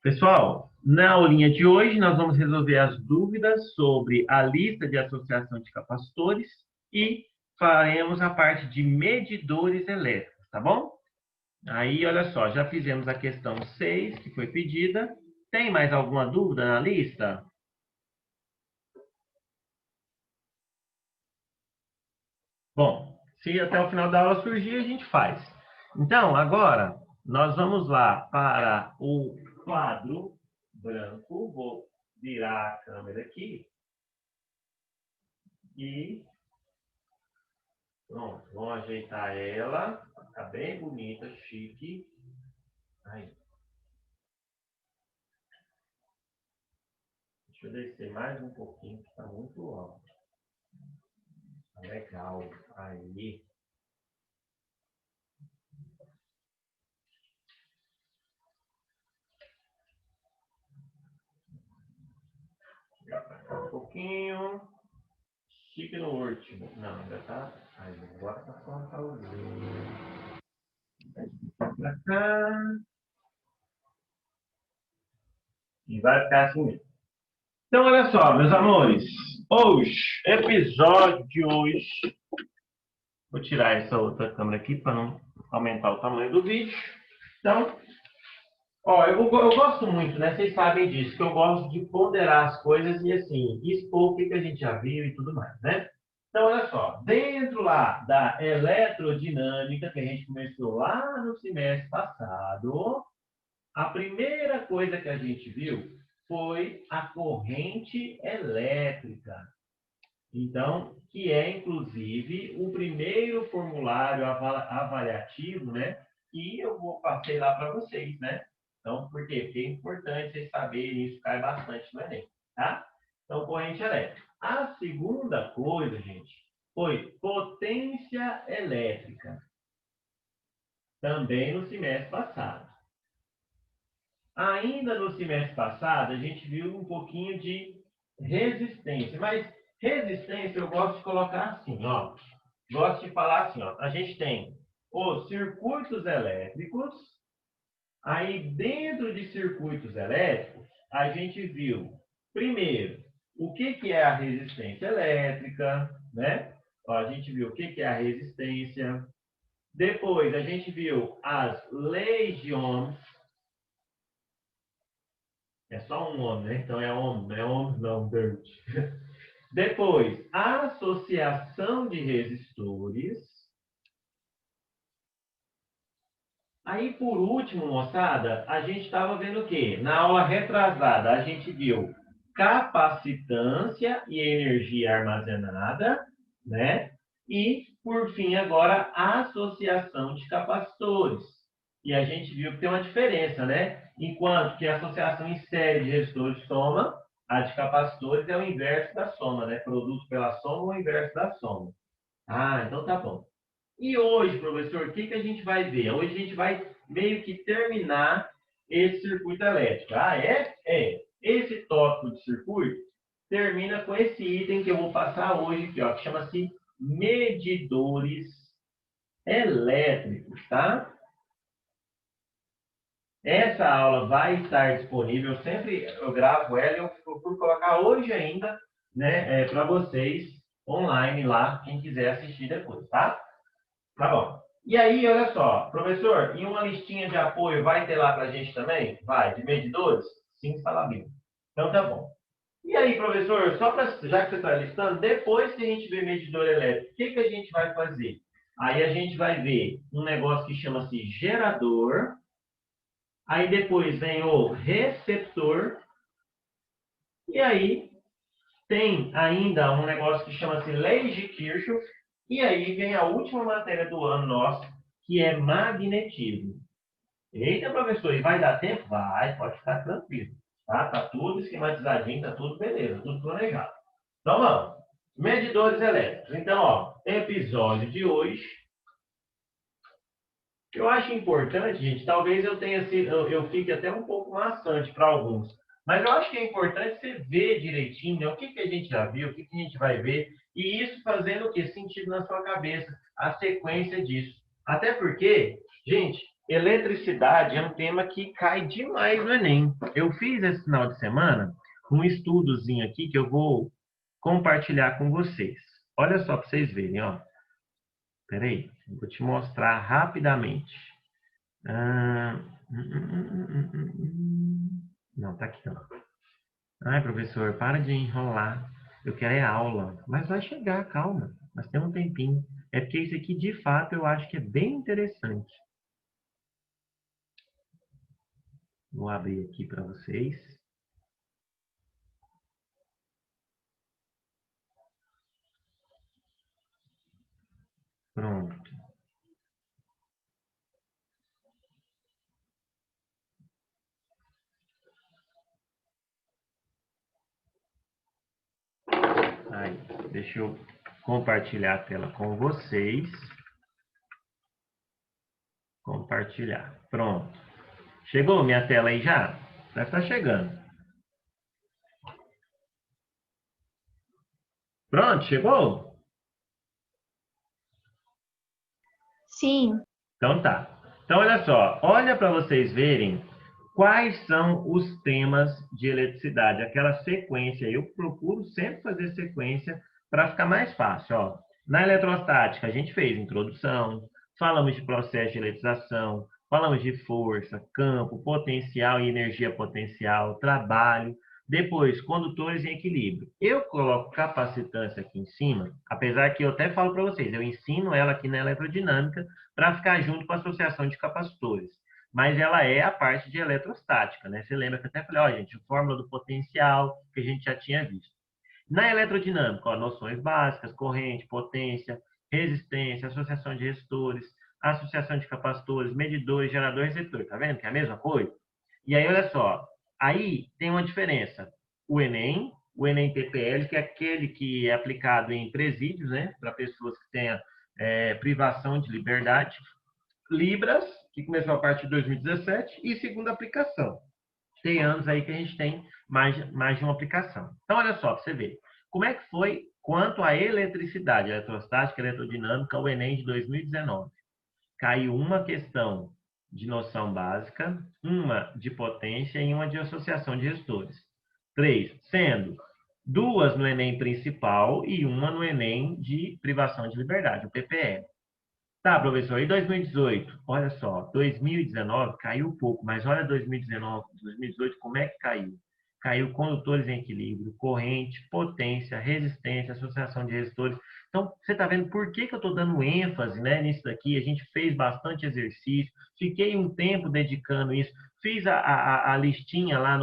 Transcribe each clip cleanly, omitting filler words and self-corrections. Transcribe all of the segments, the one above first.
Pessoal, na aulinha de hoje nós vamos resolver as dúvidas sobre a lista de associação de capacitores e faremos a parte de medidores elétricos, tá bom? Aí, olha só, já fizemos a questão 6, que foi pedida. Tem mais alguma dúvida na lista? Bom, se até o final da aula surgir, a gente faz. Então, agora, nós vamos lá para o quadro branco. Vou virar a câmera aqui. E pronto, vamos ajeitar ela. Para ficar bem bonita, chique. Aí. Deixa eu descer mais um pouquinho, que está muito alto. Tá legal. Aí. Um pouquinho. Chique no último. Não, ainda tá. Aí, agora tá só uma calzinha. Pra cá. E vai ficar assim mesmo. Então, olha só, meus amores. Hoje, episódio de hoje. Vou tirar essa outra câmera aqui para não aumentar o tamanho do vídeo. Então, ó, eu gosto muito, né? Vocês sabem disso, que eu gosto de ponderar as coisas e, assim, expor o que a gente já viu e tudo mais, né? Então, olha só, dentro lá da eletrodinâmica, que a gente começou lá no semestre passado, a primeira coisa que a gente viu foi a corrente elétrica. Então, que é, inclusive, o primeiro formulário avaliativo, né? Que eu passei lá para vocês, né? Então, por quê? Porque é importante vocês saberem, isso cai bastante no Enem, tá? Então, corrente elétrica. A segunda coisa, gente, foi potência elétrica. Também no semestre passado. Ainda no semestre passado, a gente viu um pouquinho de resistência, mas resistência eu gosto de colocar assim, ó. Gosto de falar assim, ó. A gente tem os circuitos elétricos, aí dentro de circuitos elétricos, a gente viu, primeiro, o que é a resistência elétrica, né? Ó, a gente viu o que é a resistência. Depois, a gente viu as leis de Ohms. É só um Ohm, né? Então é Ohm, não é Ohms, não, Dirt. Depois, associação de resistores. Aí, por último, moçada, a gente estava vendo o quê? Na aula retrasada, a gente viu capacitância e energia armazenada, né? E, por fim, agora, associação de capacitores. E a gente viu que tem uma diferença, né? Enquanto que a associação em série de resistores soma, a de capacitores é o inverso da soma, né? Produto pela soma ou o inverso da soma. Ah, então tá bom. E hoje, professor, o que a gente vai ver? Hoje a gente vai meio que terminar esse circuito elétrico. Ah, é? É. Esse tópico de circuito termina com esse item que eu vou passar hoje aqui, ó, que chama-se medidores elétricos, tá? Essa aula vai estar disponível, sempre eu gravo ela e eu procuro colocar hoje ainda, né, para vocês online lá, quem quiser assistir depois, tá? Tá bom. E aí, olha só, professor, e uma listinha de apoio vai ter lá para a gente também? Vai, de medidores? Sim, fala bem. Então tá bom. E aí, professor, só para já que você está listando, depois que a gente vê medidor elétrico, o que a gente vai fazer? Aí a gente vai ver um negócio que chama-se gerador. Aí depois vem o receptor. E aí tem ainda um negócio que chama-se lei de Kirchhoff. E aí vem a última matéria do ano nosso, que é magnetismo. Eita, professor, e vai dar tempo? Vai, pode ficar tranquilo. Tá tudo esquematizadinho, tá tudo beleza, tudo planejado. Então vamos. Medidores elétricos. Então, ó, episódio de hoje. Eu acho importante, gente, talvez eu tenha sido, eu fique até um pouco maçante para alguns. Mas eu acho que é importante você ver direitinho, né, o que a gente já viu, o que a gente vai ver, e isso fazendo o que? Sentido na sua cabeça, a sequência disso. Até porque, gente, Eletricidade é um tema que cai demais no Enem. Eu fiz esse final de semana um estudozinho aqui que eu vou compartilhar com vocês. Olha só para vocês verem, ó. Peraí, vou te mostrar rapidamente. Ah, não, tá aqui não. Ai, professor, para de enrolar. Eu quero é aula. Mas vai chegar, calma. Nós temos um tempinho. É porque isso aqui, de fato, eu acho que é bem interessante. Vou abrir aqui para vocês. Pronto. Aí, deixa eu compartilhar a tela com vocês. Compartilhar. Pronto. Chegou minha tela aí já? Deve estar chegando. Pronto, chegou? Sim. Então tá. Então olha só, olha para vocês verem quais são os temas de eletricidade, aquela sequência. Eu procuro sempre fazer sequência para ficar mais fácil, ó. Na eletrostática a gente fez introdução, falamos de processo de eletrização, falamos de força, campo, potencial e energia potencial, trabalho. Depois, condutores em equilíbrio. Eu coloco capacitância aqui em cima, apesar que eu até falo para vocês, eu ensino ela aqui na eletrodinâmica para ficar junto com a associação de capacitores. Mas ela é a parte de eletrostática, né? Você lembra que eu até falei, ó, gente, fórmula do potencial, que a gente já tinha visto. Na eletrodinâmica, ó, noções básicas, corrente, potência, resistência, associação de resistores, associação de capacitores, medidores, geradores, receptor. Tá vendo que é a mesma coisa? E aí, olha só, aí tem uma diferença. O Enem PPL, que é aquele que é aplicado em presídios, né, para pessoas que tenham privação de liberdade. Libras, que começou a partir de 2017, e segunda aplicação. Tem anos aí que a gente tem mais de uma aplicação. Então, olha só, para você ver. Como é que foi quanto à eletricidade, eletrostática, eletrodinâmica, o Enem de 2019? Caiu uma questão de noção básica, uma de potência e uma de associação de resistores. 3, sendo duas no Enem principal e uma no Enem de privação de liberdade, o PPL. Tá, professor, e 2018? Olha só, 2019 caiu um pouco, mas olha 2019, 2018, como é que caiu? Caiu condutores em equilíbrio, corrente, potência, resistência, associação de resistores. Então, você está vendo por que eu estou dando ênfase, né, nisso daqui? A gente fez bastante exercício, fiquei um tempo dedicando isso, fiz a listinha lá,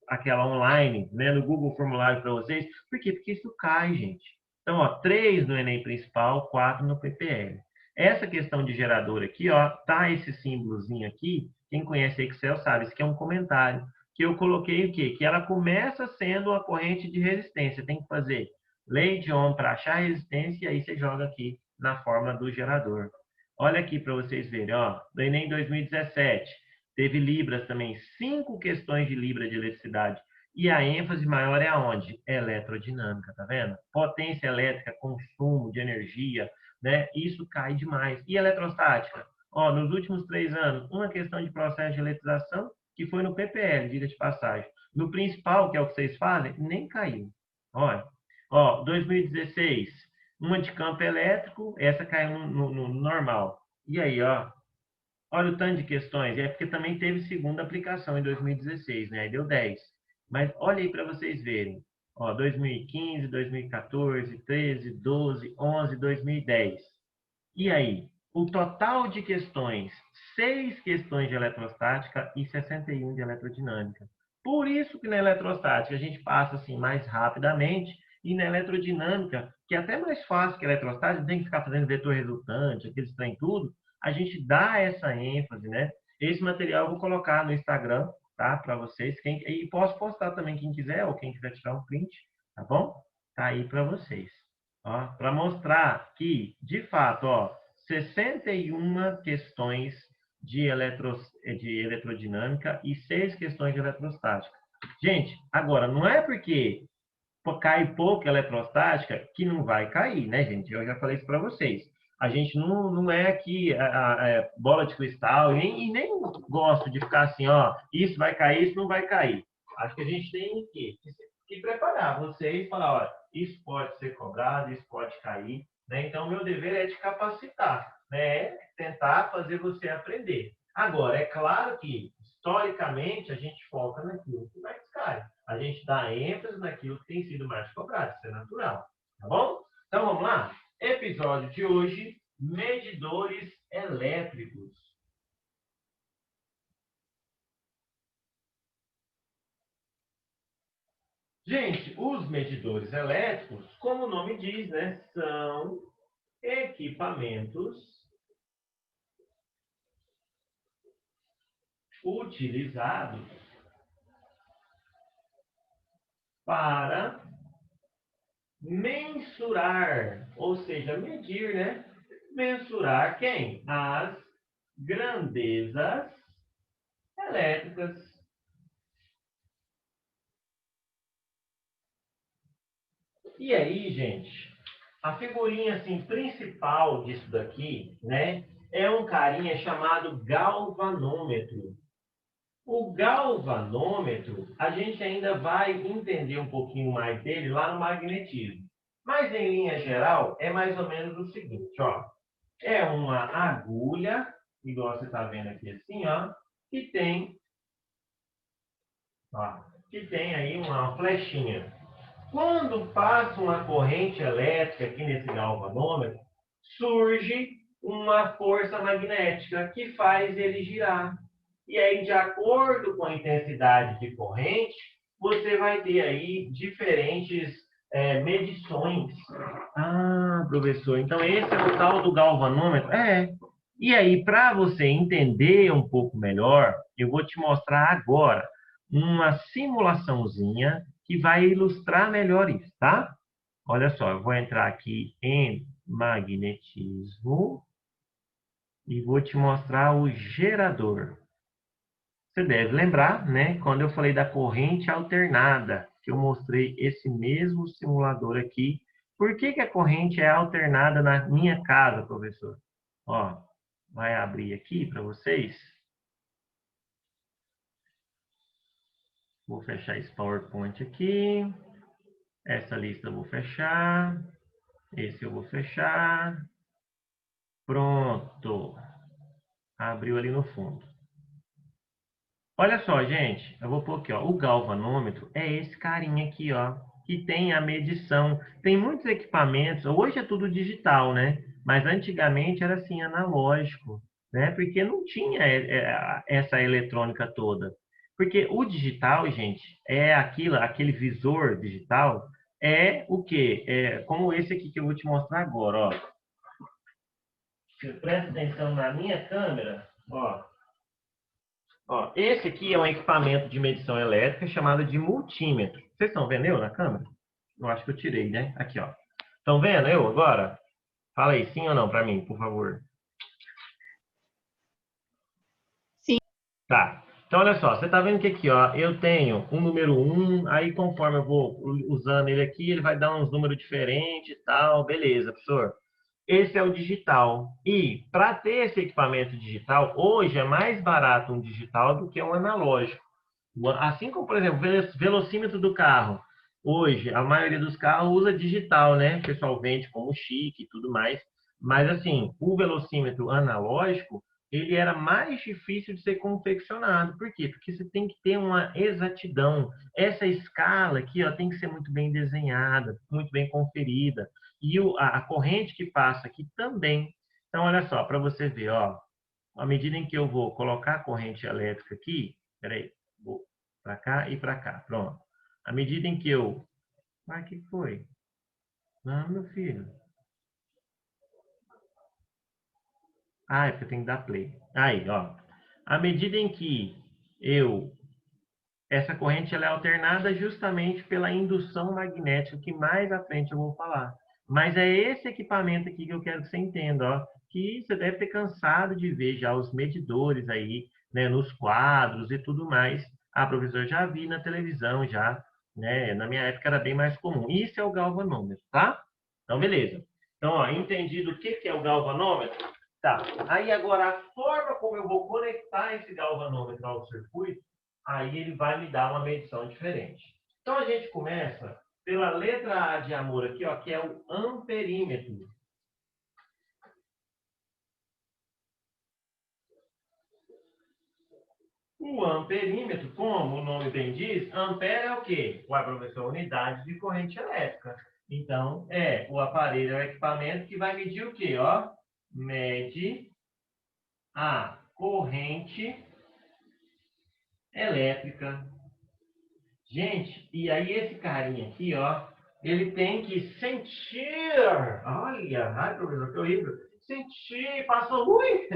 aquela online, né, no Google Formulário para vocês. Por quê? Porque isso cai, gente. Então, ó, 3 no Enem principal, 4 no PPL. Essa questão de gerador aqui, ó, tá esse símbolozinho aqui. Quem conhece Excel sabe, isso aqui é um comentário. Que eu coloquei o quê? Que ela começa sendo uma corrente de resistência. Tem que fazer lei de Ohm para achar a resistência e aí você joga aqui na forma do gerador. Olha aqui para vocês verem, ó. Do Enem 2017, teve Libras também, 5 questões de Libra de eletricidade. E a ênfase maior é aonde? Eletrodinâmica, tá vendo? Potência elétrica, consumo de energia, né? Isso cai demais. E eletrostática? Ó, nos últimos 3 anos, uma questão de processo de eletrização, que foi no PPL, diga de passagem. No principal, que é o que vocês fazem, nem caiu. Olha, ó, 2016, uma de campo elétrico, essa caiu no normal. E aí, ó, olha o tanto de questões. É porque também teve segunda aplicação em 2016, né? Aí deu 10. Mas olha aí para vocês verem. Ó, 2015, 2014, 13, 12, 11, 2010. E aí? O total de questões, 6 questões de eletrostática e 61 de eletrodinâmica. Por isso que na eletrostática a gente passa assim mais rapidamente e na eletrodinâmica, que é até mais fácil que a eletrostática, tem que ficar fazendo vetor resultante, aqueles trem tudo, a gente dá essa ênfase, né? Esse material eu vou colocar no Instagram, tá? Para vocês. E posso postar também quem quiser, ou quem quiser tirar um print, tá bom? Tá aí para vocês. Para mostrar que, de fato, ó, 61 questões de eletrodinâmica e 6 questões de eletrostática. Gente, agora, não é porque cai pouco eletrostática que não vai cair, né, gente? Eu já falei isso para vocês. A gente não é aqui bola de cristal e nem gosto de ficar assim, ó, isso vai cair, isso não vai cair. Acho que a gente tem que preparar vocês, falar, olha, isso pode ser cobrado, isso pode cair, né? Então, meu dever é te capacitar, né? É tentar fazer você aprender. Agora, é claro que, historicamente, a gente foca naquilo que mais cai. A gente dá ênfase naquilo que tem sido mais cobrado, isso é natural, tá bom? Então, vamos lá? Episódio de hoje, medidores elétricos. Gente, os medidores elétricos, como o nome diz, né, são equipamentos utilizados para mensurar, ou seja, medir, né? Mensurar quem? As grandezas elétricas. E aí, gente, a figurinha assim principal disso daqui, né, é um carinha chamado galvanômetro. O galvanômetro, a gente ainda vai entender um pouquinho mais dele lá no magnetismo. Mas em linha geral, é mais ou menos o seguinte, ó. É uma agulha, igual você está vendo aqui assim, ó, que tem, ó, que tem aí uma flechinha. Quando passa uma corrente elétrica aqui nesse galvanômetro, surge uma força magnética que faz ele girar. E aí, de acordo com a intensidade de corrente, você vai ter aí diferentes medições. Ah, professor, então esse é o tal do galvanômetro? É. E aí, para você entender um pouco melhor, eu vou te mostrar agora uma simulaçãozinha que vai ilustrar melhor isso, tá? Olha só, eu vou entrar aqui em magnetismo e vou te mostrar o gerador. Você deve lembrar, né, quando eu falei da corrente alternada, que eu mostrei esse mesmo simulador aqui. Por que que a corrente é alternada na minha casa, professor? Ó, vai abrir aqui para vocês. Vou fechar esse PowerPoint aqui. Essa lista eu vou fechar. Esse eu vou fechar. Pronto. Abriu ali no fundo. Olha só, gente. Eu vou pôr aqui, ó. O galvanômetro é esse carinha aqui, ó. Que tem a medição. Tem muitos equipamentos. Hoje é tudo digital, né? Mas antigamente era assim, analógico, né? Porque não tinha essa eletrônica toda. Porque o digital, gente, é aquele visor digital, é o quê? É como esse aqui que eu vou te mostrar agora, ó. Você presta atenção na minha câmera, ó. Ó, esse aqui é um equipamento de medição elétrica chamado de multímetro. Vocês estão vendo eu na câmera? Eu acho que eu tirei, né? Aqui, ó. Estão vendo eu agora? Fala aí, sim ou não para mim, por favor. Sim. Tá. Então, olha só. Você tá vendo que aqui, ó, eu tenho um número 1, aí conforme eu vou usando ele aqui, ele vai dar uns números diferentes e tal. Beleza, professor. Esse é o digital. E para ter esse equipamento digital, hoje é mais barato um digital do que um analógico. Assim como, por exemplo, o velocímetro do carro. Hoje, a maioria dos carros usa digital, né? O pessoal vende como chique e tudo mais. Mas, assim, o velocímetro analógico, ele era mais difícil de ser confeccionado. Por quê? Porque você tem que ter uma exatidão. Essa escala aqui, ó, tem que ser muito bem desenhada, muito bem conferida. E a corrente que passa aqui também. Então, olha só, para você ver, ó, à medida em que eu vou colocar a corrente elétrica aqui, peraí, vou para cá e para cá, pronto. À medida em que eu... Ah, o que foi? Não, meu filho. Ah, é porque eu tenho que dar play. Aí, ó. À medida em que eu... Essa corrente ela é alternada justamente pela indução magnética, que mais à frente eu vou falar. Mas é esse equipamento aqui que eu quero que você entenda, ó, que você deve ter cansado de ver já os medidores aí, né, nos quadros e tudo mais. Ah, professor, já vi na televisão já, né? Na minha época era bem mais comum. Isso é o galvanômetro, tá? Então, beleza. Então, ó, entendido o que é o galvanômetro? Tá. Aí agora a forma como eu vou conectar esse galvanômetro ao circuito, aí ele vai me dar uma medição diferente. Então a gente começa pela letra A de amor aqui, ó, que é o amperímetro. O amperímetro, como o nome bem diz, ampere é o quê? Ué, professor, unidade de corrente elétrica. Então, é o aparelho, é o equipamento que vai medir o quê? Ó, mede a corrente elétrica. Gente, e aí esse carinha aqui, ó, ele tem que sentir. Olha, ai, professor, que horrível. Sentir, passou, ui,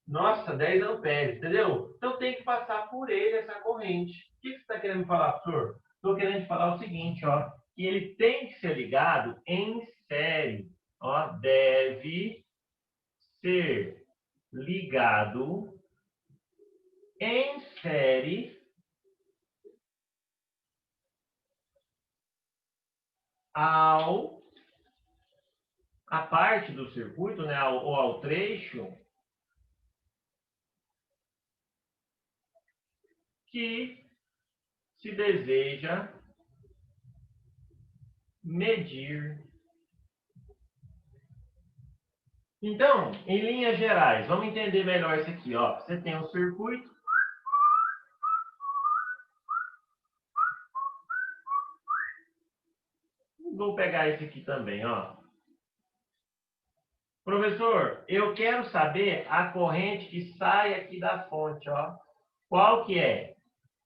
nossa, 10 amperes, entendeu? Então tem que passar por ele essa corrente. O que você está querendo falar, professor? Estou querendo falar o seguinte, ó, que ele tem que ser ligado em série. Ó, deve ser ligado em série a parte do circuito, né, ou ao trecho que se deseja medir. Então, em linhas gerais, vamos entender melhor isso aqui, ó. Você tem um circuito. Vou pegar esse aqui também, ó. Professor, eu quero saber a corrente que sai aqui da fonte, ó. Qual que é?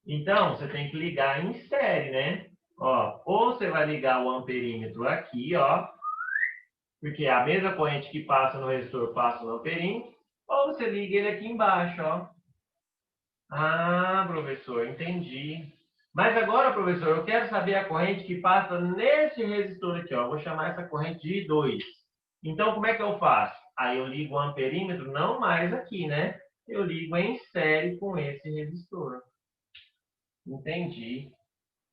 Então, você tem que ligar em série, né? Ó, ou você vai ligar o amperímetro aqui, ó, porque a mesma corrente que passa no resistor passa no amperímetro, ou você liga ele aqui embaixo, ó. Ah, professor, entendi. Mas agora, professor, eu quero saber a corrente que passa nesse resistor aqui, ó. Vou chamar essa corrente de I2. Então, como é que eu faço? Aí eu ligo o amperímetro, não mais aqui, né? Eu ligo em série com esse resistor. Entendi.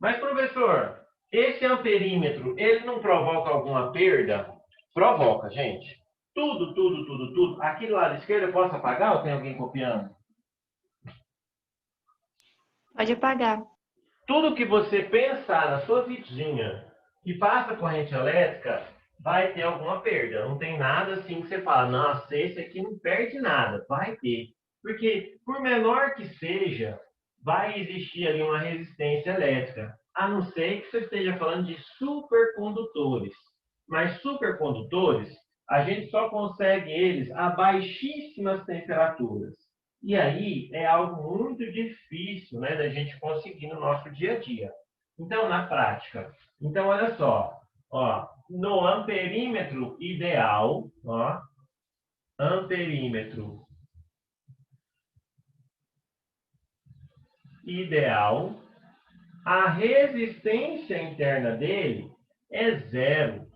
Mas, professor, esse amperímetro, ele não provoca alguma perda? Provoca, gente. Tudo, tudo, tudo, tudo. Aqui do lado esquerdo eu posso apagar ou tem alguém copiando? Pode apagar. Tudo que você pensar na sua vidinha que passa corrente elétrica, vai ter alguma perda. Não tem nada assim que você fala, nossa, esse aqui não perde nada. Vai ter. Porque, por menor que seja, vai existir ali uma resistência elétrica. A não ser que você esteja falando de supercondutores. Mas supercondutores, a gente só consegue eles a baixíssimas temperaturas. E aí é algo muito difícil, né, da gente conseguir no nosso dia a dia. Então, na prática, então olha só, ó, no amperímetro ideal, ó, amperímetro ideal, a resistência interna dele é zero.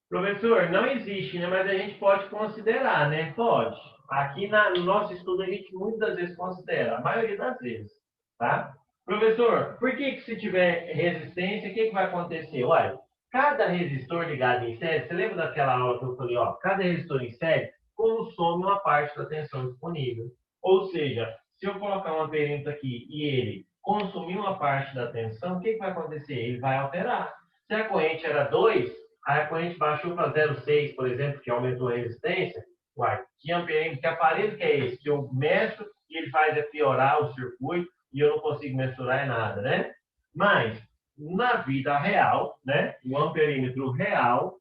Professor, não existe, né? Mas a gente pode considerar, né? Pode. Aqui no nosso estudo a gente muitas vezes considera, a maioria das vezes, tá? Professor, por que se tiver resistência, o que vai acontecer? Olha, cada resistor ligado em série, você lembra daquela aula que eu falei, ó, cada resistor em série consome uma parte da tensão disponível. Ou seja, se eu colocar um amperímetro aqui e ele consumir uma parte da tensão, o que vai acontecer? Ele vai alterar. Se a corrente era 2, aí a corrente baixou para 0,6, por exemplo, que aumentou a resistência. Uai, que amperímetro, que aparelho que é esse? Que eu meço e ele faz piorar o circuito e eu não consigo mensurar nada, né? Mas, na vida real, né, o amperímetro real,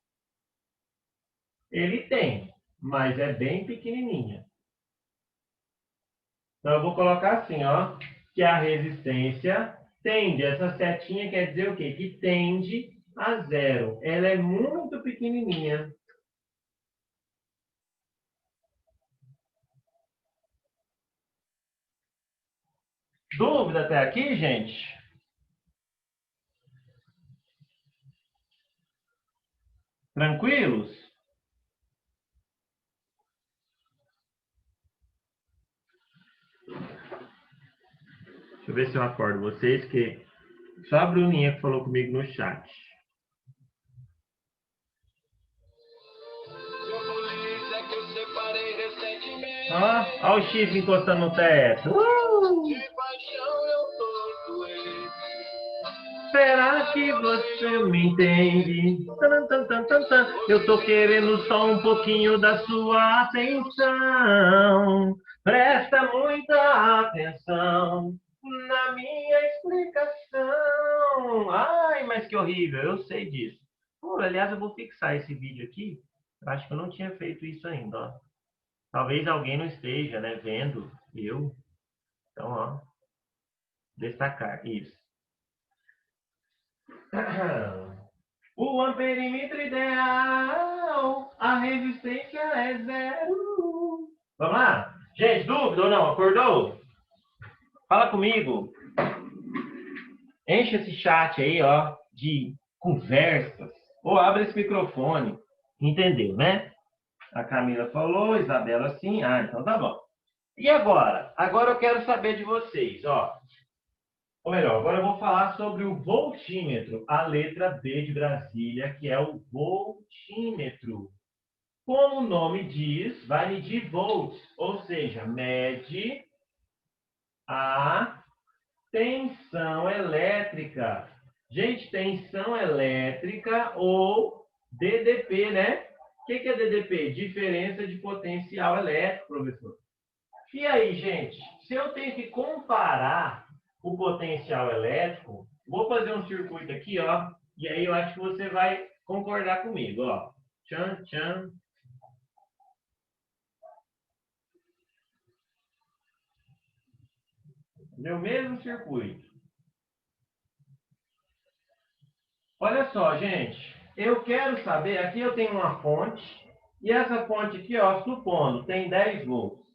ele tem, mas é bem pequenininha. Então, eu vou colocar assim, ó, que a resistência tende, essa setinha quer dizer o quê? Que tende a zero. Ela é muito pequenininha. Dúvida até aqui, gente? Tranquilos? Deixa eu ver se eu acordo vocês, que só a Bruninha que falou comigo no chat. Ó o chifre encostando no teto. Será que você me entende? Tan, tan, tan, tan, tan. Eu tô querendo só um pouquinho da sua atenção. Presta muita atenção na minha explicação. Ai, mas que horrível, eu sei disso. Pô, aliás, eu vou fixar esse vídeo aqui. Eu acho que eu não tinha feito isso ainda, ó. Talvez alguém não esteja, né, vendo eu. Então, ó, destacar isso. O amperímetro ideal, a resistência é zero. Vamos lá? Gente, dúvida ou não? Acordou? Fala comigo. Enche esse chat aí, ó, de conversas. Ou abre esse microfone. Entendeu, né? A Camila falou, Isabela sim. Ah, então tá bom. E agora? Agora eu quero saber de vocês, ó. Ou melhor, agora eu vou falar sobre o voltímetro, a letra B de Brasília, que é o voltímetro. Como o nome diz, vai medir volts, ou seja, mede a tensão elétrica. Gente, tensão elétrica ou DDP, né? O que é DDP? Diferença de potencial elétrico, professor. E aí, gente, se eu tenho que comparar o potencial elétrico, vou fazer um circuito aqui, ó, e aí eu acho que você vai concordar comigo, ó. Tchan, tchan. Meu mesmo circuito. Olha só, gente, eu quero saber, aqui eu tenho uma fonte, e essa fonte aqui, ó, supondo, tem 10 volts.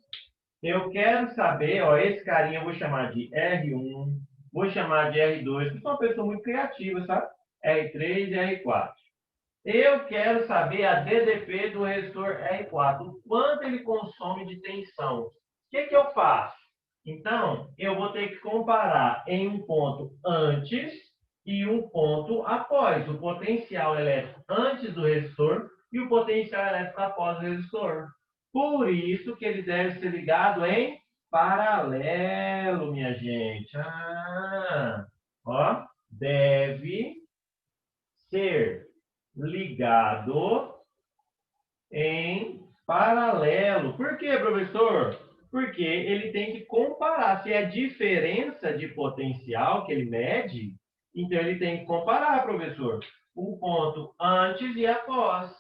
Eu quero saber, ó, esse carinha eu vou chamar de R1, vou chamar de R2, porque sou uma pessoa muito criativa, sabe? R3 e R4. Eu quero saber a DDP do resistor R4, o quanto ele consome de tensão. O que eu faço? Então, eu vou ter que comparar em um ponto antes e um ponto após. O potencial elétrico antes do resistor e o potencial elétrico após o resistor. Por isso que ele deve ser ligado em paralelo, minha gente. Ó, deve ser ligado em paralelo. Por quê, professor? Porque ele tem que comparar. Se é diferença de potencial que ele mede, então ele tem que comparar, professor, o ponto antes e após.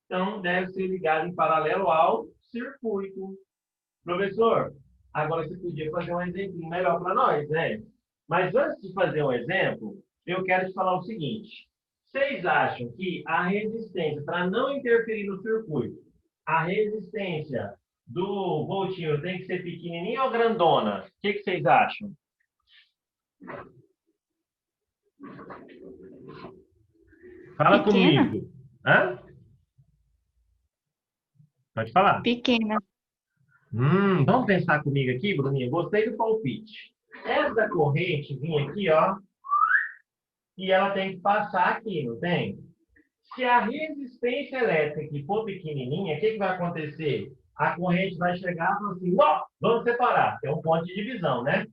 Então deve ser ligado em paralelo ao circuito. Professor, agora você podia fazer um exemplo melhor para nós, né? Mas antes de fazer um exemplo, eu quero te falar o seguinte. Vocês acham que a resistência, para não interferir no circuito, a resistência do voltímetro tem que ser pequenininha ou grandona? O que vocês acham? Fala Pequena? comigo. Hã? Pode falar. Pequena. Vamos pensar comigo aqui, Bruninha? Gostei do palpite. Essa corrente vinha aqui, ó, e ela tem que passar aqui, não tem? Se a resistência elétrica aqui for pequenininha, o que vai acontecer? A corrente vai chegar e falar assim, ó, vamos separar, que é um ponto de divisão, né?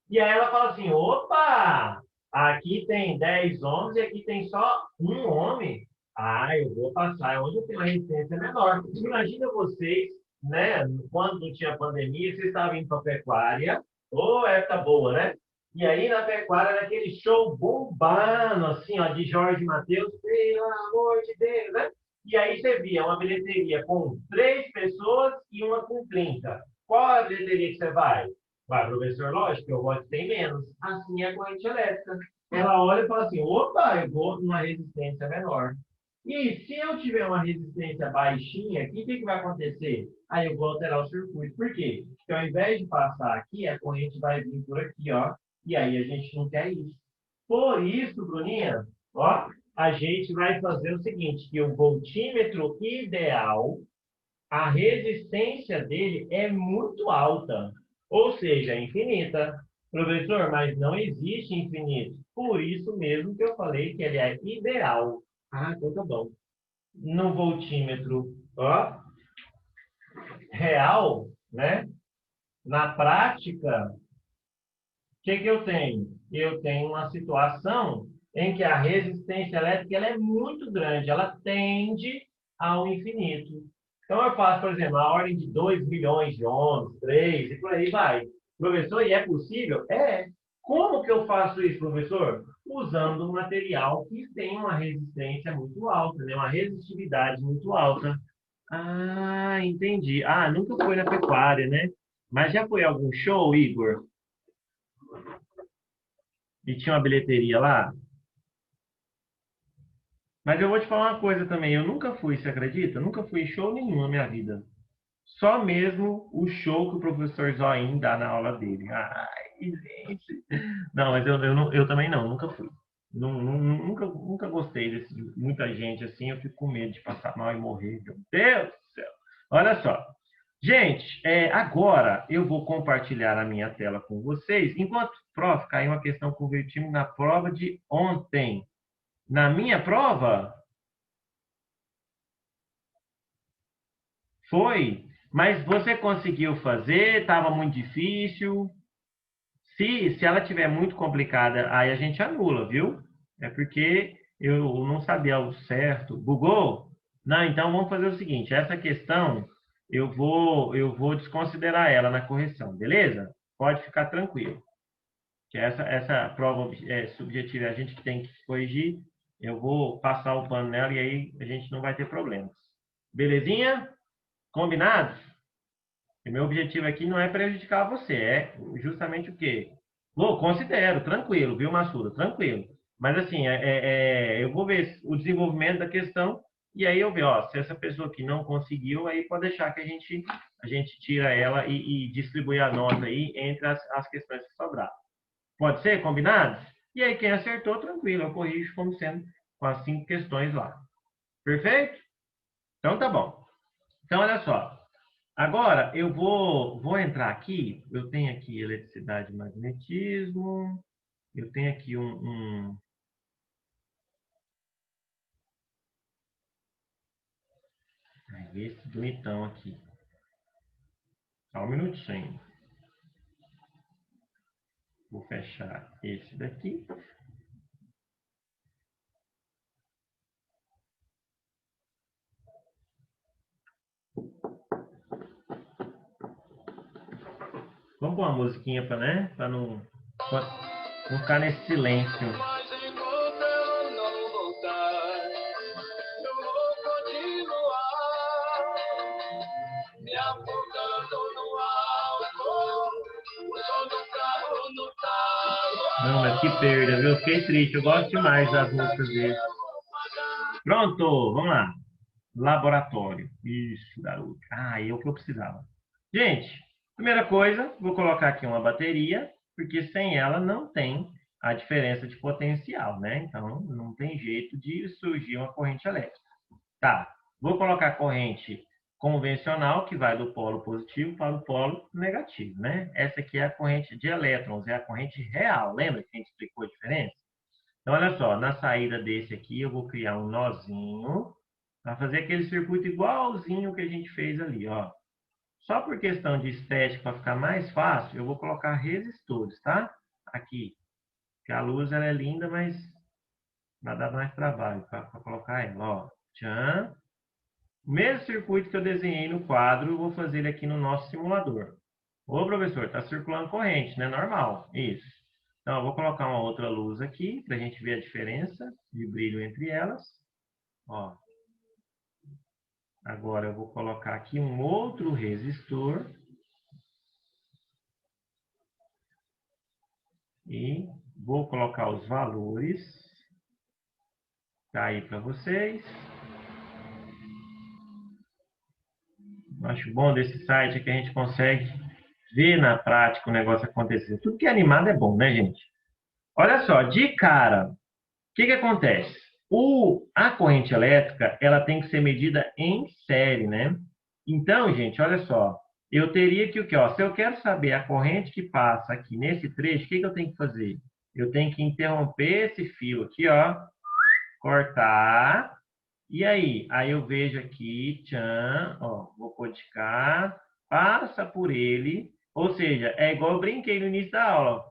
E aí ela fala assim, opa, aqui tem 10 ohms e aqui tem só um ohm. Ah, eu vou passar onde eu tenho uma resistência menor. Imagina vocês, né, quando não tinha pandemia, vocês estavam indo para a pecuária, ô, época boa, né? E aí na pecuária era aquele show bombando, assim, ó, de Jorge Mateus, pelo amor de Deus, né? E aí você via uma bilheteria com 3 pessoas e uma com 30. Qual é a bilheteria que você vai? Vai, professor, lógico, eu gosto tem menos. Assim é a corrente elétrica. Ela olha e fala assim, opa, eu vou numa resistência menor. E se eu tiver uma resistência baixinha aqui, o que vai acontecer? Aí eu vou alterar o circuito. Por quê? Porque ao invés de passar aqui, a corrente vai vir por aqui, ó. E aí a gente não quer isso. Por isso, Bruninha, ó, a gente vai fazer o seguinte, que o voltímetro ideal, a resistência dele é muito alta, ou seja, infinita. Professor, mas não existe infinito. Por isso mesmo que eu falei que ele é ideal. Ah, então tá bom. No voltímetro, ó, real, né? Na prática, o que eu tenho? Eu tenho uma situação em que a resistência elétrica ela é muito grande, ela tende ao infinito. Então, eu faço, por exemplo, a ordem de 2 milhões de ohms, 3, e por aí vai. Professor, e é possível? É. Como que eu faço isso, professor? Usando um material que tem uma resistência muito alta, né? Uma resistividade muito alta. Ah, entendi. Ah, nunca foi na pecuária, né? Mas já foi algum show, Igor? E tinha uma bilheteria lá? Mas eu vou te falar uma coisa também. Eu nunca fui, você acredita? Nunca fui em show nenhum na minha vida. Só mesmo o show que o professor Zoin dá na aula dele. Ai, gente. Não, mas eu também não, nunca fui. Nunca gostei desse, de muita gente assim. Eu fico com medo de passar mal e morrer. Meu Deus do céu. Olha só. Gente, agora eu vou compartilhar a minha tela com vocês. Enquanto, prof, caiu uma questão convertindo na prova de ontem. Na minha prova, foi, mas você conseguiu fazer, estava muito difícil. Se ela tiver muito complicada, aí a gente anula, viu? É porque eu não sabia o certo. Bugou? Não, então vamos fazer o seguinte, essa questão eu vou desconsiderar ela na correção, beleza? Pode ficar tranquilo. Que essa prova subjetiva a gente tem que corrigir, eu vou passar o pano nela e aí a gente não vai ter problemas. Belezinha? Combinados? E meu objetivo aqui não é prejudicar você, é justamente o quê? Considero, tranquilo, viu, Massuda? Tranquilo. Mas assim, eu vou ver o desenvolvimento da questão e aí eu ver, ó, se essa pessoa aqui não conseguiu, aí pode deixar que a gente tira ela e distribui a nota aí entre as questões que sobraram. Pode ser? Combinado? E aí quem acertou, tranquilo, eu corrijo como sendo com as 5 questões lá. Perfeito? Então tá bom. Então olha só. Agora, eu vou entrar aqui. Eu tenho aqui eletricidade e magnetismo. Eu tenho aqui esse bonitão aqui. Só um minutinho. Vou fechar esse daqui. Vamos pôr uma musiquinha para, né? Para não ficar nesse silêncio. Não, mas que perda, viu? Eu fiquei triste. Eu gosto demais das músicas dele. Pronto, vamos lá. Laboratório. Isso, garoto. Ah, é o que eu precisava. Gente, primeira coisa, vou colocar aqui uma bateria, porque sem ela não tem a diferença de potencial, né? Então, não tem jeito de surgir uma corrente elétrica. Tá, vou colocar a corrente convencional, que vai do polo positivo para o polo negativo, né? Essa aqui é a corrente de elétrons, é a corrente real. Lembra que a gente explicou a diferença? Então, olha só, na saída desse aqui, eu vou criar um nozinho para fazer aquele circuito igualzinho que a gente fez ali, ó. Só por questão de estética, para ficar mais fácil, eu vou colocar resistores, tá? Aqui. Que a luz ela é linda, mas vai dar mais trabalho para colocar ela, ó. Tchan. O mesmo circuito que eu desenhei no quadro, eu vou fazer ele aqui no nosso simulador. Ô, professor, está circulando corrente, né? Normal. Isso. Então, eu vou colocar uma outra luz aqui, para a gente ver a diferença de brilho entre elas. Ó. Agora, eu vou colocar aqui um outro resistor. E vou colocar os valores. Tá aí para vocês. Acho bom desse site é que a gente consegue ver na prática o negócio acontecer. Tudo que é animado é bom, né, gente? Olha só, de cara, o que acontece? A corrente elétrica, ela tem que ser medida em série, né? Então, gente, olha só. Eu teria que o quê? Ó, se eu quero saber a corrente que passa aqui nesse trecho, o que eu tenho que fazer? Eu tenho que interromper esse fio aqui, ó. Cortar. E aí? Aí eu vejo aqui, tchan, ó, vou codificar. passa por ele, ou seja, é igual eu brinquei no início da aula.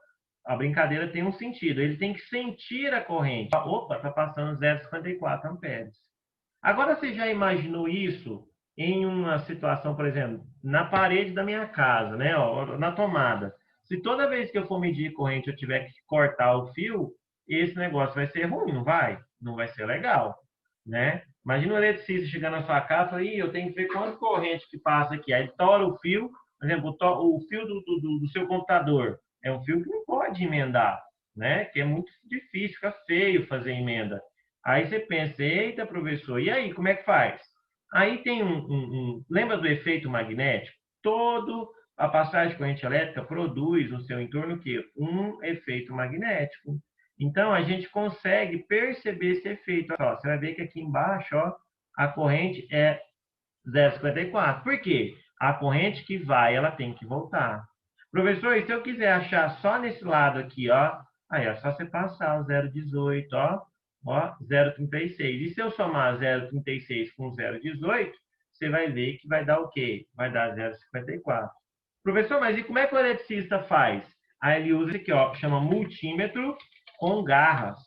A brincadeira tem um sentido. Ele tem que sentir a corrente. Opa, está passando 0,54 amperes. Agora, você já imaginou isso em uma situação, por exemplo, na parede da minha casa, né? Ó, na tomada. Se toda vez que eu for medir corrente eu tiver que cortar o fio, esse negócio vai ser ruim, não vai? Não vai ser legal, né? Imagina o eletricista chegando na sua casa e falar, eu tenho que ver quanto corrente que passa aqui. Aí tora o fio, por exemplo, o fio do seu computador. É um fio que não pode emendar, né? Que é muito difícil, fica feio fazer emenda. Aí você pensa, eita, professor, e aí, como é que faz? Aí tem lembra do efeito magnético? Todo a passagem de corrente elétrica produz no seu entorno o quê? Um efeito magnético. Então, a gente consegue perceber esse efeito. Ó, você vai ver que aqui embaixo, ó, a corrente é 0,54. Por quê? A corrente que vai, ela tem que voltar. Professor, e se eu quiser achar só nesse lado aqui, ó, aí é só você passar o 0,18, ó, 0,36. E se eu somar 0,36 com 0,18, você vai ver que vai dar o quê? Vai dar 0,54. Professor, mas e como é que o eletricista faz? Aí ele usa aqui, ó, que chama multímetro com garras.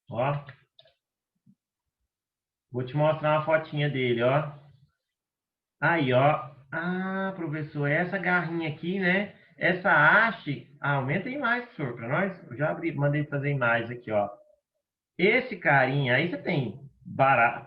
Ó, vou te mostrar uma fotinha dele, ó. Aí, ó. Ah, professor, essa garrinha aqui, né? Essa haste. Ah, aumenta em mais, professor, para nós. Eu já mandei fazer mais aqui, ó. Esse carinha, aí você tem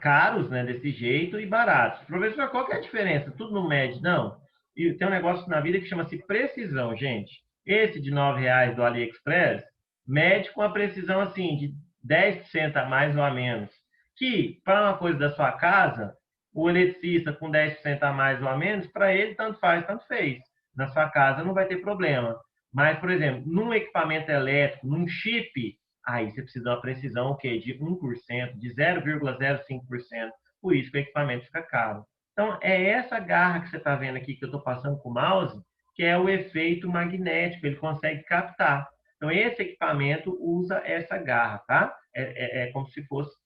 caros, né, desse jeito, e baratos. Professor, qual que é a diferença? Tudo no médio? Não. E tem um negócio na vida que chama-se precisão, gente. Esse de R$ 9 do AliExpress, mede com a precisão, assim, de 10% a mais ou a menos. Que, para uma coisa da sua casa, o eletricista com 10% a mais ou a menos, para ele, tanto faz, tanto fez. Na sua casa não vai ter problema. Mas, por exemplo, num equipamento elétrico, num chip, aí você precisa de uma precisão o quê? De 1%, de 0,05%. Por isso que o equipamento fica caro. Então, é essa garra que você está vendo aqui, que eu estou passando com o mouse, que é o efeito magnético, ele consegue captar. Então, esse equipamento usa essa garra, tá? É como se fosse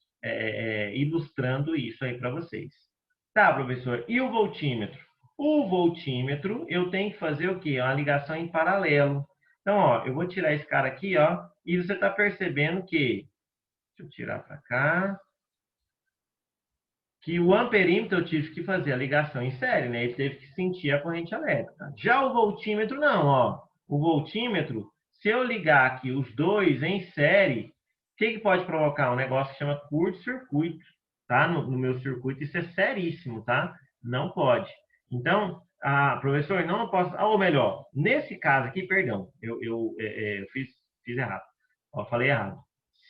ilustrando isso aí para vocês. Tá, professor. E o voltímetro? O voltímetro, eu tenho que fazer o quê? Uma ligação em paralelo. Então, ó, eu vou tirar esse cara aqui, ó, e você está percebendo que, deixa eu tirar para cá, que o amperímetro eu tive que fazer a ligação em série, né? Ele teve que sentir a corrente elétrica. Já o voltímetro, não, ó. O voltímetro, se eu ligar aqui os dois em série, o que pode provocar? Um negócio que chama curto-circuito, tá? No meu circuito, isso é seríssimo, tá? Não pode. Então, professor, não posso... Ou melhor, nesse caso aqui, perdão, eu fiz errado. Ó, falei errado.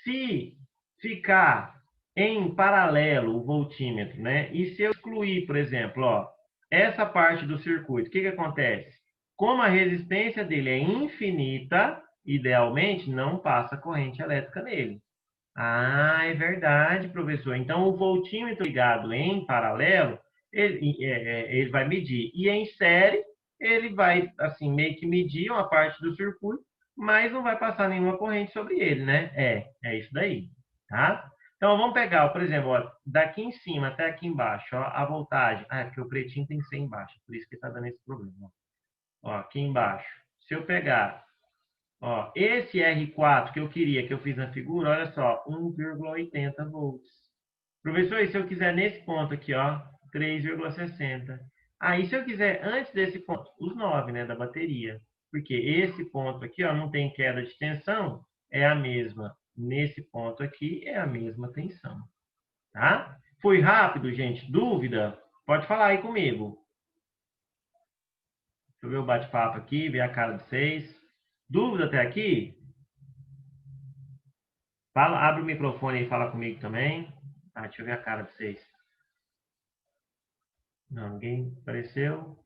Se ficar em paralelo o voltímetro, né? E se eu excluir, por exemplo, ó, essa parte do circuito, o que acontece? Como a resistência dele é infinita, idealmente não passa corrente elétrica nele. Ah, é verdade, professor. Então, o voltímetro ligado em paralelo, ele vai medir. E em série, ele vai, assim, meio que medir uma parte do circuito, mas não vai passar nenhuma corrente sobre ele, né? É isso daí, tá? Então, vamos pegar, por exemplo, ó, daqui em cima até aqui embaixo, ó, a voltagem. Ah, é porque o pretinho tem que ser embaixo, por isso que está dando esse problema. Ó, aqui embaixo. Se eu pegar, ó, esse R4 que eu queria, que eu fiz na figura, olha só, 1,80 volts. Professor, e se eu quiser nesse ponto aqui, ó, 3,60. Aí, se eu quiser antes desse ponto, os 9, né, da bateria. Porque esse ponto aqui, ó, não tem queda de tensão, é a mesma. Nesse ponto aqui, é a mesma tensão. Tá? Foi rápido, gente? Dúvida? Pode falar aí comigo. Deixa eu ver o bate-papo aqui, ver a cara de vocês. Dúvida até aqui? Fala, abre o microfone aí e fala comigo também. Deixa eu ver a cara de vocês. Não, ninguém apareceu.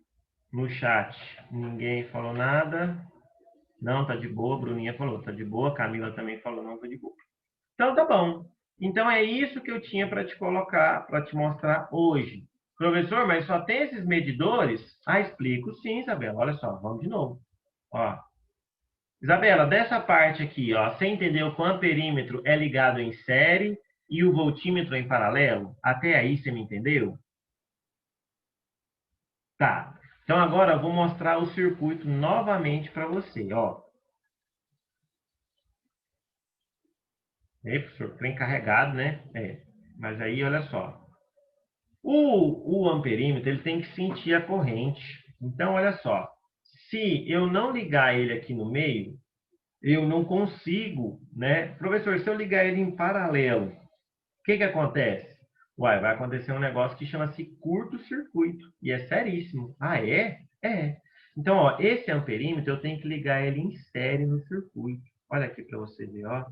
No chat, ninguém falou nada. Não, tá de boa. Bruninha falou, tá de boa. Camila também falou, não, tá de boa. Então, tá bom. Então, é isso que eu tinha para te colocar, para te mostrar hoje. Professor, mas só tem esses medidores? Explico sim, Isabela. Olha só, vamos de novo. Ó. Isabela, dessa parte aqui, ó, você entendeu que o amperímetro é ligado em série e o voltímetro em paralelo? Até aí você me entendeu? Tá. Então, agora eu vou mostrar o circuito novamente para você, ó. E aí, professor, trem carregado, né? Mas aí, olha só. O amperímetro, ele tem que sentir a corrente. Então, olha só. Se eu não ligar ele aqui no meio, eu não consigo, né? Professor, se eu ligar ele em paralelo, o que que acontece? Uai, vai acontecer um negócio que chama-se curto-circuito. E é seríssimo. Ah, é? É. Então, ó, esse amperímetro eu tenho que ligar ele em série no circuito. Olha aqui para você ver, ó.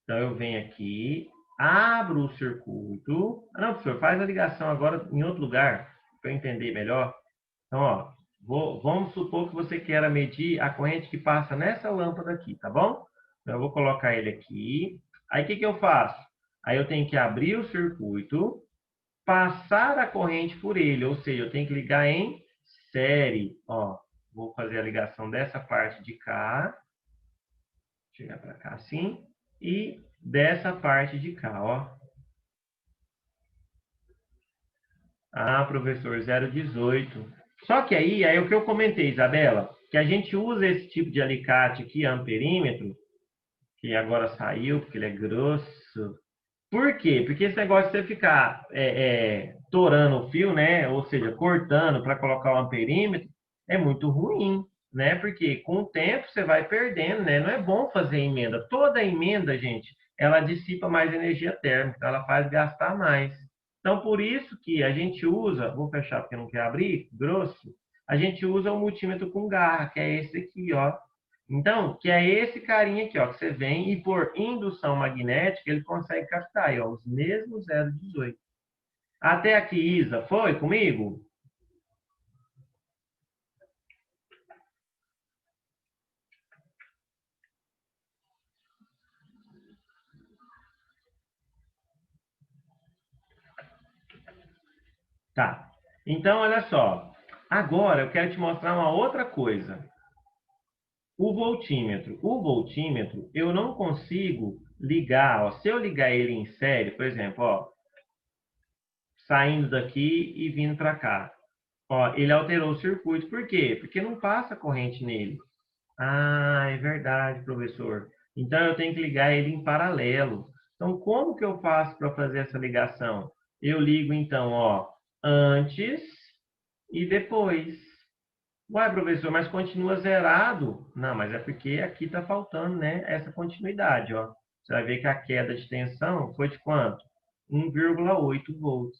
Então, eu venho aqui, abro o circuito. Ah, não, professor, faz a ligação agora em outro lugar, para eu entender melhor. Então, ó, vamos supor que você queira medir a corrente que passa nessa lâmpada aqui, tá bom? Então, eu vou colocar ele aqui. Aí, o que que eu faço? Aí, eu tenho que abrir o circuito, passar a corrente por ele, ou seja, eu tenho que ligar em série. Ó, vou fazer a ligação dessa parte de cá, chegar para cá assim, e dessa parte de cá, ó. Ah, professor, 0,18. Só que aí o que eu comentei, Isabela, que a gente usa esse tipo de alicate aqui, amperímetro, que agora saiu, porque ele é grosso. Por quê? Porque esse negócio de você ficar torando o fio, né? Ou seja, cortando para colocar o amperímetro, é muito ruim, né? Porque com o tempo você vai perdendo, né? Não é bom fazer emenda. Toda emenda, gente, ela dissipa mais energia térmica, ela faz gastar mais. Então, por isso que a gente usa, vou fechar porque não quer abrir, grosso, a gente usa o multímetro com garra, que é esse aqui, ó. Então, que é esse carinha aqui, ó, que você vem e por indução magnética ele consegue captar aí, ó, os mesmos 0,18. Até aqui, Isa, foi comigo? Tá. Então, olha só. Agora eu quero te mostrar uma outra coisa. O voltímetro. O voltímetro, eu não consigo ligar, ó, se eu ligar ele em série, por exemplo, ó, saindo daqui e vindo para cá. Ó, ele alterou o circuito. Por quê? Porque não passa corrente nele. Ah, é verdade, professor. Então eu tenho que ligar ele em paralelo. Então, como que eu faço para fazer essa ligação? Eu ligo então, ó, antes e depois. Uai, professor, mas continua zerado? Não, mas é porque aqui está faltando, né, essa continuidade, ó. Você vai ver que a queda de tensão foi de quanto? 1,8 volts.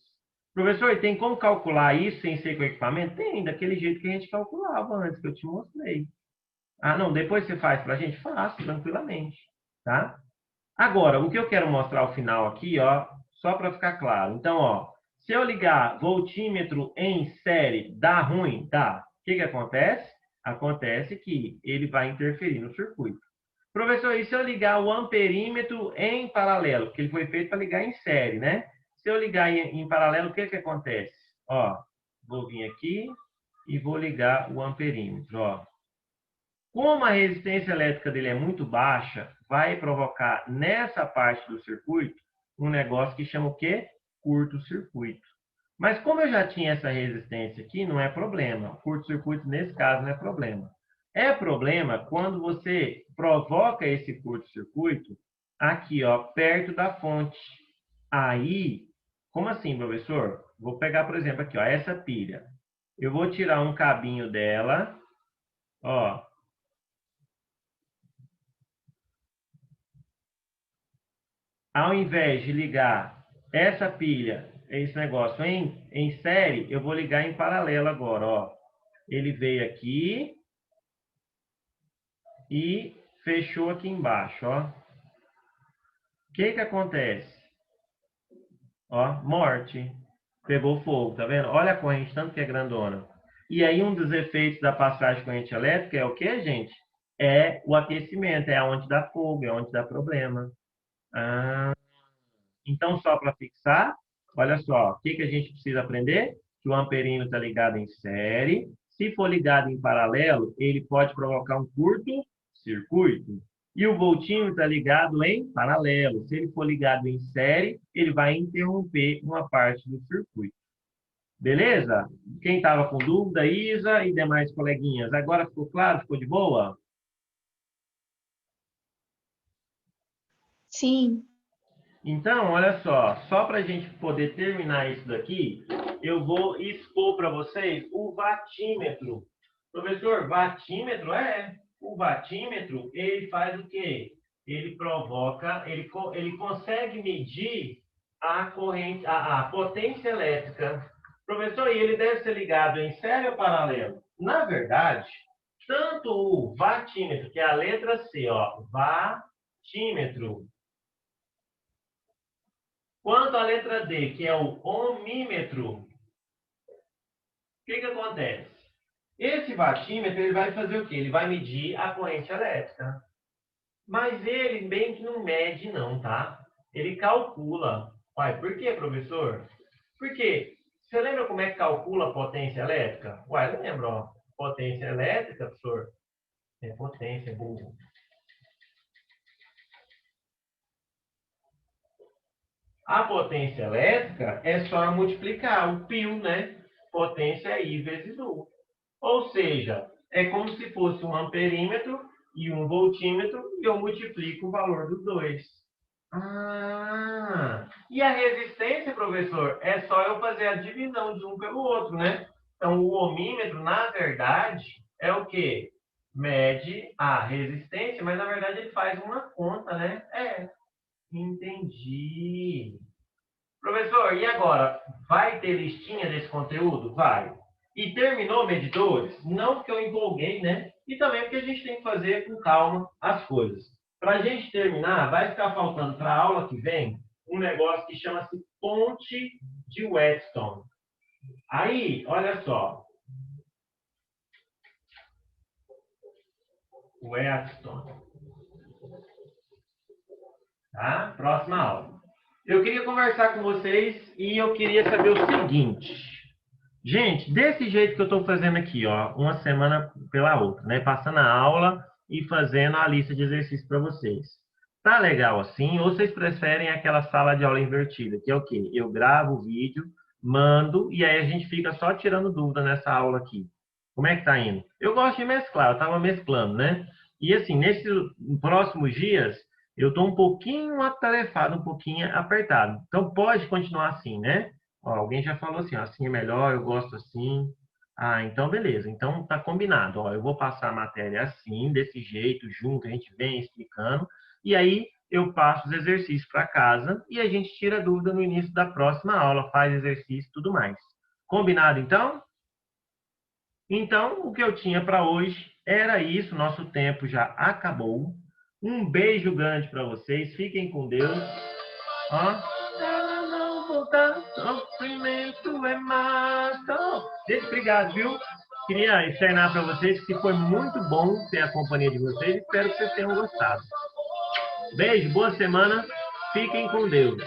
Professor, e tem como calcular isso sem ser com equipamento? Tem, daquele jeito que a gente calculava antes, que eu te mostrei. Ah, não, depois você faz para a gente? Faço, tranquilamente, tá? Agora, o que eu quero mostrar ao final aqui, ó, só para ficar claro. Então, ó, se eu ligar voltímetro em série, dá ruim? Dá. O que que acontece? Acontece que ele vai interferir no circuito. Professor, e se eu ligar o amperímetro em paralelo? Porque ele foi feito para ligar em série, né? Se eu ligar em paralelo, o que que acontece? Ó, vou vir aqui e vou ligar o amperímetro, ó. Como a resistência elétrica dele é muito baixa, vai provocar nessa parte do circuito um negócio que chama o quê? Curto-circuito. Mas como eu já tinha essa resistência aqui, não é problema. Curto-circuito, nesse caso, não é problema. É problema quando você provoca esse curto-circuito aqui, ó, perto da fonte. Aí, como assim, professor? Vou pegar, por exemplo, aqui, ó, essa pilha. Eu vou tirar um cabinho dela, ó, ao invés de ligar essa pilha, esse negócio em série, eu vou ligar em paralelo agora, ó. Ele veio aqui e fechou aqui embaixo, ó. O que que acontece? Ó, morte. Pegou fogo, tá vendo? Olha a corrente, tanto que é grandona. E aí um dos efeitos da passagem de corrente elétrica é o que, gente? É o aquecimento, é onde dá fogo, é onde dá problema. Ah, então, só para fixar, olha só, o que que a gente precisa aprender? Que o amperímetro está ligado em série. Se for ligado em paralelo, ele pode provocar um curto-circuito. E o voltímetro está ligado em paralelo. Se ele for ligado em série, ele vai interromper uma parte do circuito. Beleza? Quem estava com dúvida, Isa e demais coleguinhas, agora ficou claro? Ficou de boa? Sim. Então, olha só para a gente poder terminar isso daqui, eu vou expor para vocês o vatímetro. Professor, vatímetro o vatímetro, ele faz o quê? Ele provoca, ele consegue medir a corrente, a potência elétrica. Professor, e ele deve ser ligado em série ou paralelo? Na verdade, tanto o vatímetro, que é a letra C, ó, vatímetro, quanto a letra D, que é o ohmímetro, o que acontece? Esse vatímetro ele vai fazer o quê? Ele vai medir a corrente elétrica. Mas ele bem que não mede, não, tá? Ele calcula. Uai, por quê, professor? Porque você lembra como é que calcula a potência elétrica? Uai, lembra, ó. Potência elétrica, professor? É potência, burro. A potência elétrica é só multiplicar o π, né? Potência é I vezes U. Ou seja, é como se fosse um amperímetro e um voltímetro e eu multiplico o valor dos dois. Ah, e a resistência, professor, é só eu fazer a divisão de um pelo outro, né? Então, o ohmímetro, na verdade, é o quê? Mede a resistência, mas na verdade ele faz uma conta, né? Entendi. Professor, e agora? Vai ter listinha desse conteúdo? Vai. E terminou medidores? Não porque eu empolguei, né? E também porque a gente tem que fazer com calma as coisas. Para a gente terminar, vai ficar faltando para a aula que vem um negócio que chama-se ponte de Wheatstone. Aí, olha só. Wheatstone. Tá? Próxima aula. Eu queria conversar com vocês e eu queria saber o seguinte. Gente, desse jeito que eu estou fazendo aqui, ó, uma semana pela outra, né? Passando a aula e fazendo a lista de exercícios para vocês. Tá legal assim? Ou vocês preferem aquela sala de aula invertida, que é o quê? Eu gravo o vídeo, mando e aí a gente fica só tirando dúvida nessa aula aqui. Como é que tá indo? Eu gosto de mesclar, eu tava mesclando, né? E assim, nesses próximos dias, eu estou um pouquinho atarefado, um pouquinho apertado. Então pode continuar assim, né? Ó, alguém já falou assim, ó, assim é melhor, eu gosto assim. Ah, então beleza. Então tá combinado. Ó, eu vou passar a matéria assim, desse jeito, junto, a gente vem explicando. E aí eu passo os exercícios para casa e a gente tira dúvida no início da próxima aula, faz exercício e tudo mais. Combinado então? Então, o que eu tinha para hoje era isso. Nosso tempo já acabou. Um beijo grande para vocês. Fiquem com Deus. Ó. Ela não voltar, sofrimento é mato. Gente, obrigado, viu? Queria externar para vocês que foi muito bom ter a companhia de vocês. Espero que vocês tenham gostado. Beijo, boa semana. Fiquem com Deus.